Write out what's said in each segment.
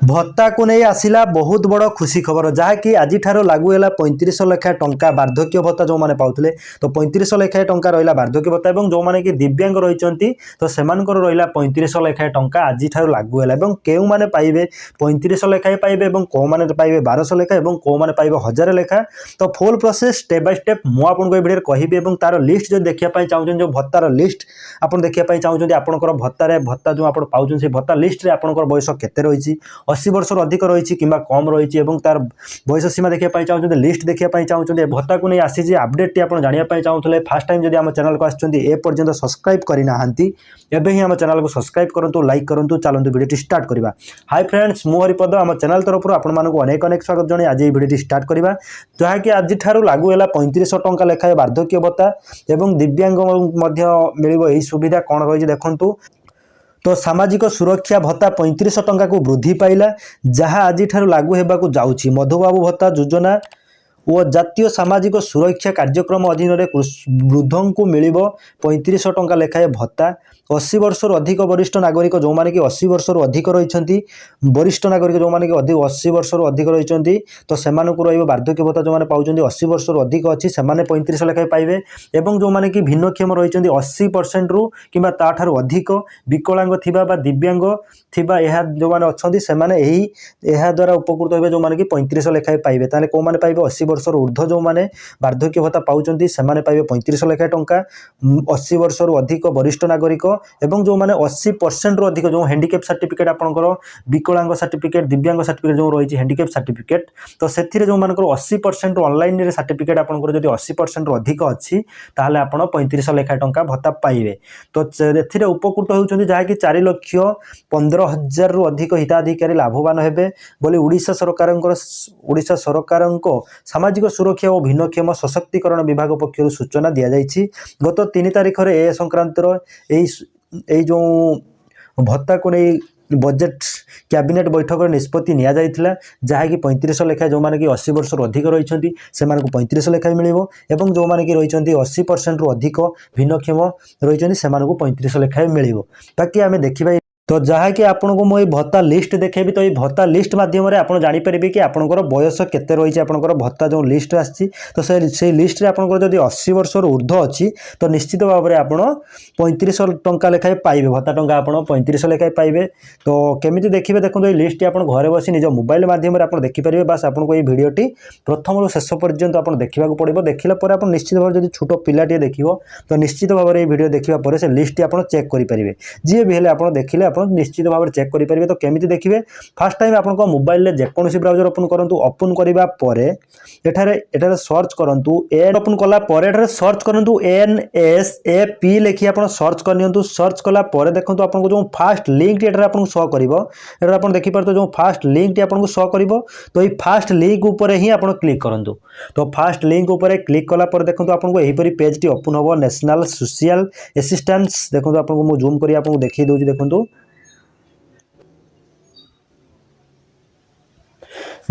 भत्ता को नहीं आसिला बहुत बड़ खुशी खबर जहाँकि आज लागू है 35 लेखा टंका वार्धक्य भत्ता जो मैंने पाते तो 35 लेखाएं टंका रहा वार्धक्य भत्ता और जो मैंने कि दिव्यांग रही तो से रहा 35 लेखाएं टंका आज लागू है क्यों मैंने पाइबे 35 लेखाएं पाइबे कौ मैंने पाइबे 1200 लेखा और कौ मैंने पाइबे 1000 लेखा। तो full process step by step मुझे आपको भिडियो कहबी और तार लिस्ट जो देखा चाहते जो भत्तार लिस्ट आप देखा चाहते आपंकर भत्ता जो आप पाँच से भत्ता लिस्ट में आपंकर बयस केते रही 80 वर्ष अधिक रही कि कम रही तार बयस सीमा देखा चाहते लिस्ट देखा चाहते भत्ता को नहीं आसी अपडेट आप जानापी चाहते फास्ट टाइम जब आम चैनल को आपर्यंत सब्सक्राइब करना एवं ही आम चैनल को सब्सक्राइब करूँ लाइक करूँ चलते वीडियो स्टार्ट करवा। हाय फ्रेंड्स मु हरिपद आम चैनल तरफ आपको अनेक अनेक स्वागत जन आज वीडियो स्टार्ट करवा जहाँकि आज लागू है 35 टंका लेखाएं वार्धक्य भत्ता और दिव्यांग मिल सुविधा कौन रही देखु। तो सामाजिक सुरक्षा भत्ता 35 टंका को वृद्धि पाइला जहाँ आज लागू होगा जाऊँगी मधुबाबू भत्ता योजना और जातीय सामाजिक सुरक्षा कार्यक्रम अधीन वृद्धों को मिल 35 टंका लेखाएं भत्ता 80 वर्ष अधिक वरिष्ठ नागरिक जो मैंने कि 80 वर्ष अधिक रही वरिष्ठ नागरिक जो मैंने कि 80 वर्ष अधिक रही तो से वार्धक्य भत्ता जो मैंने पाँच 80 वर्ष अधिक अच्छी से 35 लेखाएं पाइबे और जो मैंने कि भिन्नक्षम रही 80% रु कि अधिक विकलांग थिबा बा दिव्यांग थिबा जो मैंने अच्छा द्वारा उपकृत हो जो मैंने कि 35 लेखाएं पाइबे ताले कौ मैंने पाइबे 80 वर्ष ऊर्ध्व जो मैंने वार्धक्य भत्ता पाँच से पाइबे 35 लेखाएं टंका 80 वर्ष अधिक वरिष्ठ नागरिक एवं जो मैंने 80% रु अधिक जो हैंडिकैप सर्टिफिकेट आपंकर विकलांग सर्टिफिकेट दिव्यांग सर्टिफिकेट जो रही हैंडिकैप सर्टिफिकेट तो से जो मान 80% ऑनलाइन सर्टिफिकेट आपंकर जब 80% रु अधिक अच्छी ताहले आपण 35 लेखा टंका भत्ता पाइबे। तो ए उपकृत होती जहाँकि 4,15,000 रु अधिक हिताधिकारी लाभवान हेबे बोली ओडिशा सरकार सामाजिक सुरक्षा और भिन्नक्षम सशक्तिकरण विभाग पक्षर सूचना दि जाइए। गत 3 तारिख में ए संक्रांत जो भत्ता को नहीं बजेट कैबिनेट बैठक निष्पत्ति नि जाइथिला जहाँकि 35 लेखाएं जो मैंने कि 80 वर्ष अधिक रही से 35 लेखाएं मिल जो मैंने कि रही 80% रु अधिक भिन्नक्षम रही से 35 लेखाएं मिल। बाकी आम देखा तो जहाँकि आपको मुझे भत्ता लिस्ट देखेबी तो ये भत्ता लिस्ट माध्यम आप जापर कि आपंकर बयस केते रही आपंकर भत्ता जो लिस्ट आसी तो से लिस्ट रे आपंकर जब 80 वर्ष ऊर्ध्व अच्छी तो निश्चित भाव में आप 35 टंका लेखाएं पाइबे भत्ता टंका आप 35 लेखाएं पाइबे। तो केमी देखिए देखो ये लिस्ट आप घर बस निज मोबाइल माध्यम आप देखिपारे बस आपको ये भिडियोटी प्रथम शेष पर्यंत आप देखा पड़ो देखला आप निश्चित भाव जब छोट पिलाटे देख तो निश्चित भाव में भिडियो देखा से लिस्ट आप चेक करेंगे जी भी आप देखिले निश्चित भाव में चेक करेंगे। तो केमी देखिए फास्ट टाइम आप मोबाइल में जेकोसी ब्राउजर ओपन करूँ ओपन करने एठारे सर्च करूँ एन ओपन कला सर्च करूँ NSAP लिखी आप सर्च कर सर्च कला देखो आपको जो फास्ट लिंक आपको शो कर आप देखिपारे जो फास्ट लिंक आपको शो कर तो ये फास्ट लिंक उपर ही आप क्लिक करूँ। तो फास्ट लिंक उपर क्लिक कला देखो आपको यहीपरी पेज टी ओपन हम नेशनल सोशल असिस्टेंस देखो आपको मुझे जूम कर आपको देखिए दूसरी देखो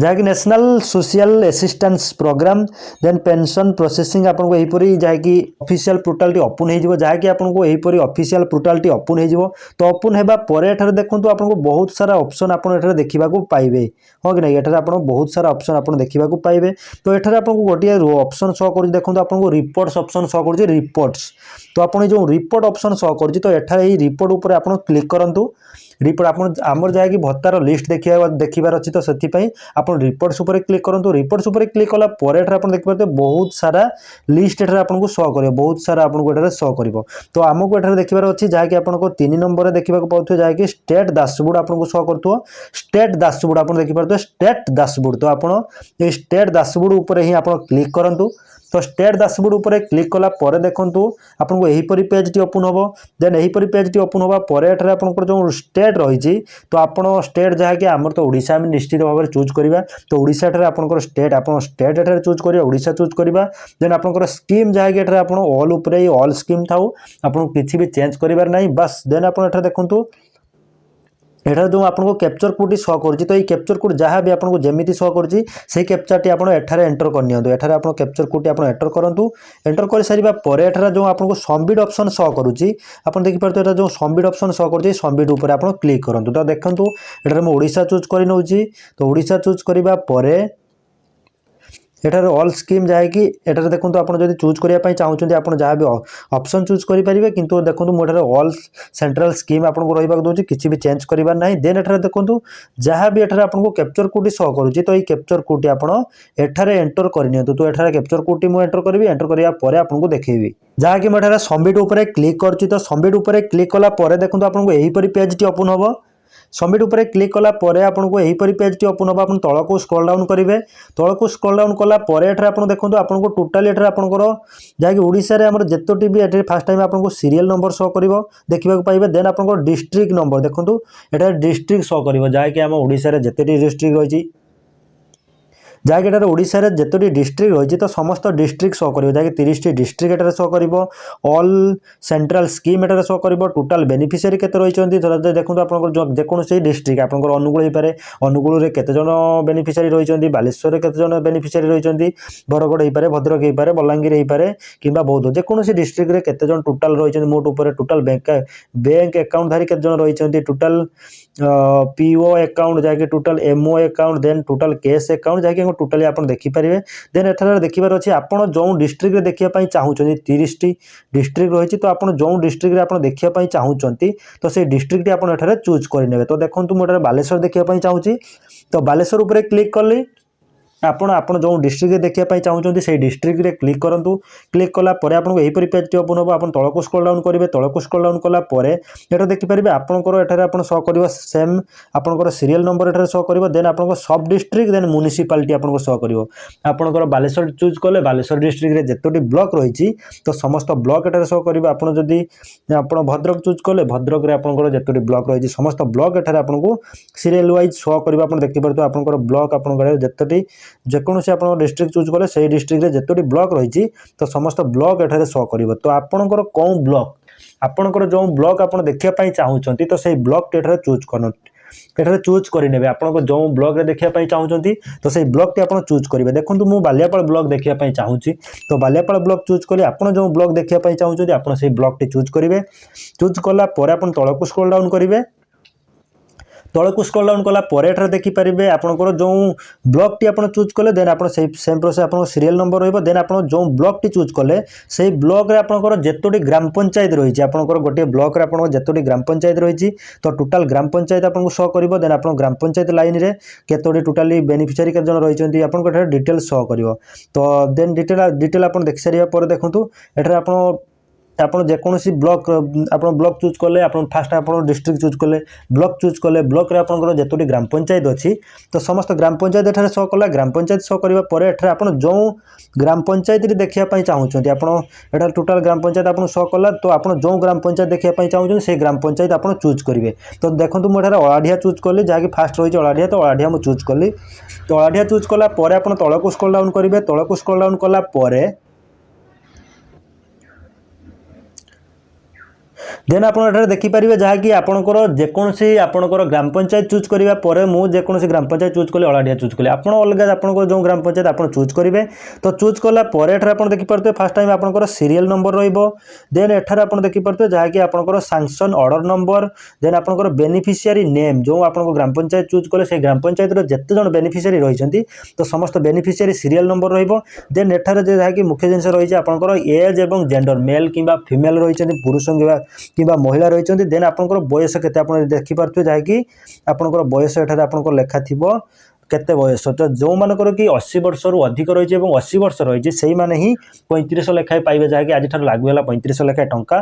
जहाँकि national social assistance programme then pension processing आपको यहीपरी जहाँकि ऑफिशियल पोर्टाल ओपन हो जहाँकि आपको यहीपरी ऑफिशियल पोर्टाल ओपन हो। तो ओपन होगा देखो आपको बहुत सारा ऑप्शन आप देखा पाइबे हाँ कि नहीं एठार आप बहुत सारा ऑप्शन आप देखा पाइबे। तो एठार आपको गोटे ऑप्शन शो कर देखो आपको रिपोर्ट्स ऑप्शन शो कर रिपोर्ट्स तो आप जो रिपोर्ट ऑप्शन शो कर तो एठार रिपोर्ट उपर आप क्लिक करूँ रिपोर्ट आप आमर जहाँकि भत्तार लिस्ट देखार अच्छी तो से आप रिपोर्ट्स उपर क्लिक करूँ रिपोर्ट्स उपर क्लिक कला आप देखिए बहुत सारा लिस्ट आपको शो कर बहुत सारा आपको शो कर। तो आमको एठार देखार अच्छी जहाँकि आपको 3 नंबर देखा पाते जहाँकि स्टेट डैशबोर्ड आपको शो कर स्टेट डैशबोर्ड आप देखिए स्टेट डैशबोर्ड तो आप स्टेट डैशबोर्ड उपर ही आप क्लिक करूँ। तो स्टेट डैशबोर्ड उपर क्लिक कला देखो आपको यहीपरी पेज टी ओपन हम देन यहीपरी पेज टी ओपन हवा आपंकर जो स्टेट रही तो आप स्टेट जहाँकि आमर तो ओडिशा में निश्चित भाव में चूज करवा। तो ओडिशा आपंकर स्टेट आप स्टेट एठार चूज करिए ओडिशा चूज करवा देन आपंकर स्कीम जहाँकि एठार आप ऑल उपरे ऑल स्कीम थाउ आपको किसी भी चेंज करिवार नहीं बस देन आप देखो एठार जो आपको कैप्चर कोड शो करुँच तो ये कैप्चर कोड जहाँ भी आपको जमी शो करुँच से कैप्चरटी आप एंटर करनी एठार आप कैप्चर कोड आप एंटर करूँ एंटर कर सारा पर एठार जो आपको सबमिट ऑप्शन शो करुँच आप देखिए जो सबमिट ऑप्शन शो करुँच सबमिट उपर आप क्लिक करूँ तो देखूँ एठार मुझे ओडिशा चूज कर नौची तो ओडिशा चूज करने एठार ऑल स्कीम जहाँकि एठार देखो आप जब चूज करने चाहते आप जहाँ भी ऑप्शन चूज करेंगे किंतु देखो मुझे ऑल सेंट्रल स्कीम आपको रहा दूसरी किसी भी चेंज करार ना देन एठार देखो जहाँ भी एठार आपको कैप्चर कोड शो करुँच तो ये कैप्चर कोड आप एठार एंटर करनी तो एठार कैप्चर कोड मुझे एंटर करी एंटर करापर आपको देखी जहाँकि मुझे सबमिट उपर क्लिक कर तो सबमिट उपर क्लिक कलापर देखो आपको यहीपरी पेज टी ओपन हम सबमिट उपर क्लिक कलापर आपको यहीपरी पेज टी ओपन हम आप तल को स्क्रॉल डाउन करेंगे तल को स्क्रॉल डाउन कलापर एठार आप देखो आपको टोटाली एठार आपंकर जहाँकि ओडिशा रे हमर जेतोटी भी एठी फर्स्ट टाइम आपको सीरियल नंबर शो करिवो देखिबा पाइबे देन आपको डिस्ट्रिक्ट नंबर देखो एठार डिस्ट्रिक्ट शो करिवो जहाँकि आम ओडिशा रे जेतेटी डिस्ट्रिक्ट रही जहाँकि एठार ओडिशा रे जेतोटी डिस्ट्रिक्ट रही तो समस्त डिस्ट्रिक्ट शो करिवो जहाँकि 30 टी डिस्ट्रिक्ट एठार शो करिवो ऑल सेंट्रल स्कीम एठार शो करिवो टोटाल बेनिफिशियरी केते रहिचंती देखो आपन जो जेकोसी डिस्ट्रिक्ट आपन अनुकूल होइपारे अनुकूल रे केते जण बेनिफिशियरी रहिचंती बालेश्वर रे केते जण बेनिफिशियरी रहिचंती बरगड़ होइपारे भद्रक होइपारे बलांगीर होइपारे किंबा बौद्ध जेकोसी डिस्ट्रिक्ट रे केते जण टोटाल रहिचंती मोट ऊपर टोटाल बैंक अकाउंट धारी केते जण रहिचंती टोटाल पीओ अकाउंट जहाँकि total MO account then total cash account जहाँकि टोटाली आप देखिपारे देन एठार देखिबार अच्छे आपड़ जो डिस्ट्रिक्ट रे देखिया चाहूँ 30 टी डिस्ट्रिक्ट रही तो आप जो डिस्ट्रिक्ट रे आप देखिया चाहूँगी तो से डिस्ट्रिक्ट आप एठार चूज करेंगे तो देखो मुझे बालेश्वर देखिया चाहूँगी तो बालेश्वर उपर क्लिक कली आपण जो डिस्ट्रिक्ट देखिए चाहते से डिस्ट्रिक्ट रे क्लिक करूँ क्लिक कलापर आपको यहीपरी पेज टी ओपन हम आप तल को स्क्रॉल डाउन करेंगे तल को स्क्रॉल डाउन कलापर एटा देखिपारे आपंकर एठार आप शो कर सेम आपंकर सीरियल नंबर एठार शो कर देन आप सब डिस्ट्रिक्ट देन म्युनिसिपालिटी आपको शो कर आपंकर बालेश्वर चूज कले बालेश्वर डिस्ट्रिक्ट रे जेतोटी ब्लॉक रही तो समस्त ब्लॉक एठार शो कर जदि आप भद्रक चूज कले भद्रक रे आपंकर जेतोटी ब्लॉक रही समस्त ब्लॉक एठार आपको सीरियल वाइज शो कर देखिपारे आपंकर ब्लॉक आपंकर जेतोटी जेकोसी आप डिस्ट्रिक्ट चूज कले से डिस्ट्रिक्ट रे जेतोटी ब्लॉक रही तो समस्त ब्लॉक एठार शो कर तो आपणकर कौ ब्लॉक आपणकर जो ब्लॉक आप देखिए चाहूँगी तो से ब्लॉक एठार चूज कर एठार चूज करेंगे आपको जो ब्लॉक रे देखिए चाहूँगी तो से ब्लॉक टी आप चूज करेंगे देखो मुझे बालियापाल ब्लॉक देखिए चाहूँगी तो बालियापाल ब्लॉक चूज करी आप जो ब्लॉक देखिए चाहूँगी आप ब्लॉक टी चूज करेंगे चूज कलापर आप तल को स्क्रॉल डाउन करेंगे तल को स्क्रॉल डाउन कलापर एठार देखिपारे आपंकर जो ब्लॉक टी आप चूज कले देन आप सेम प्रोसेस आप सीरियल नंबर रही देन आप जो ब्लॉक टी चूज कले से ब्लॉक रे आपंकर जेतोटी ग्राम पंचायत रही आपंकर गोटे ब्लॉक रे आपंकर जेतोटी ग्राम पंचायत रही तो टोटाल ग्राम पंचायत आपको शो कर देन आप ग्राम पंचायत लाइन रे केतोटी टोटाली बेनिफिशियरी केते जण रही आपको एठार डिटेल शो कर तो देन डिटेल आप देख सारा पर देखूँ एठार आप जेकोसी ब्लॉक आप ब्लॉक चूज कले आप फास्ट आप डिस्ट्रिक्ट चूज कले ब्लॉक रे आपंकर जेतोटी ग्राम पंचायत अच्छी तो समस्त ग्राम पंचायत एठार शो कला ग्राम पंचायत शो करापर एठार आप जो ग्राम पंचायत देखिए चाहूँगी आप एठार टोटाल ग्राम पंचायत आप शो कला तो आप जो ग्राम पंचायत देखिए चाहूँगी से ग्राम पंचायत आप चूज करेंगे तो देखो मुझे अलाढ़िया चूज कली जहाँकि फास्ट रही अलाढ़िया तो अलाढ़िया मुझे चूज कली तो अलाढ़िया चूज कलापर आप तल को स्क्रॉल डाउन करेंगे तल को स्क्रॉल डाउन कलापर देन आप देखिपारे जहाँकि आपंकर जेकोसी आपंकर ग्राम पंचायत चूज करापर मुझे ग्राम पंचायत चूज कली अलाढ़िया चूज कली आप अलग आपंकर जो ग्राम पंचायत आप चूज करेंगे तो चूज कलापर एठार आप देखिपारे फास्ट टाइम आपंकर सीरियल नंबर देन एठार आप देखिपारे जहाँकि आपंकर सैंक्शन ऑर्डर नंबर देन आपंकर बेनिफिशियरी नेम जो आप ग्राम पंचायत चूज कले से ग्राम पंचायत जेते जण बेनिफिशियरी रही तो समस्त बेनिफिशियरी सीरियल नंबर देन एठार जहाँकि मुख्य जिनस रही आपंकर एज एवं जेंडर मेल किंबा फीमेल रही पुरुष किंबा महिला रही देन आपंकर बयस केते आप देखिपारे जहाँकि आपंकर बयस एठार आपंकर लेखा थिबो केते बयस तो जो मानकर कि 80 वर्ष रु अधिक रही 80 वर्ष रही से मैंने ही 3500 लेखाएं पाइबे जहाँकि आज लागू है 3500 लेखाएं टंका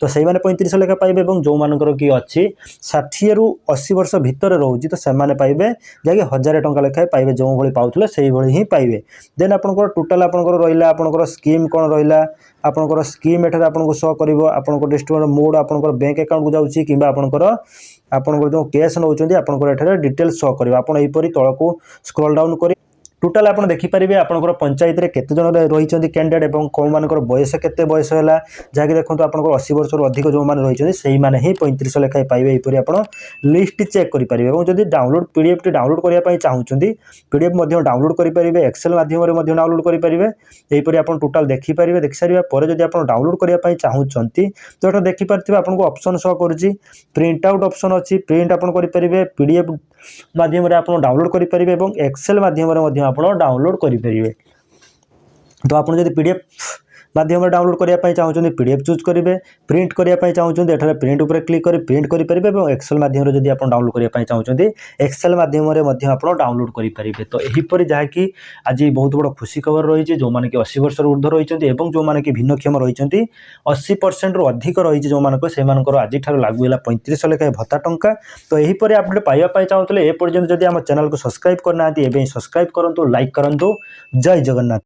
तो से 3500 लेखा पाइबे जो मानकर कि अच्छी 60 रु 80 वर्ष भितर रोचे तो से पाइबे जहाँकि 1000 टंका लेखाएं पाइबे जो भाई पाउले से ही पाइबे देन आपंकर टोटाल आपंकर रहा आपंकर स्कीम कौन रहा आपंकर स्कीम एठार आपको शो कर आपंकर डिस्ट्रीब्यूटर मोड आपंकर बैंक अकाउंट को जाऊँगी कि आपंकर जो कैश नौ आपंकर एठार डिटेल्स शो कर आप यहीपरी तल को स्क्रॉल डाउन कर टोटाल आप देखिपारे आपंकर पंचायत में केते जन रही कैंडिडेट और कौन मान बयस केते बयस है जहाँकि देखो आप 80 वर्ष अधिक जो मैंने रही से मैंने ही 35 लेखाएं पाइबे यहपरी आप लिस्ट चेक करेंगे और जब डाउनलोड पीडीएफ टी डाउनलोड करने चाहूँगी पीडीएफ डाउनलोड करेंगे एक्सेल माध्यम डाउनलोड करेंगे यहपरी आप टोटाल देखिपारे देख सारा पर जब आप डाउनलोड करने चाहूँगी तो ये देखिपारे आपको ऑप्शन शो करुच्ची प्रिंट आउट ऑप्शन अच्छी प्रिंट आप करेंगे पीडीएफ माध्यम आप डाउनलोड करेंगे और एक्सेल माध्यम आप डाउनलोड करेंगे तो आप जब पीडीएफ माध्यम डाउनलोड करने चाहते पीडीएफ चूज करेंगे प्रिंट करने चाहते एठार प्रिंट उपर क्लिक कर प्रिंट करेंगे और एक्सेल माध्यम जब आप डाउनलोड करने चाहते एक्सेल माध्यम आप डाउनलोड करेंगे तो यहीपरि जहाँकि आज बहुत बड़ खुशी खबर रही जो मैंने कि 80 वर्ष ऊर्ध्व रही जो मैंने कि भिन्नक्षम रही 80% रु अधिक रही जो मानकर आज लागू है 35 लेखाएं भत्ता टंका तो यहीपरि अपडेट पाइबा चाहूँगे एपर्यंत जब आम चैनल को सब्सक्राइब करना सब्सक्राइब करूँ लाइक करूँ जय जगन्नाथ।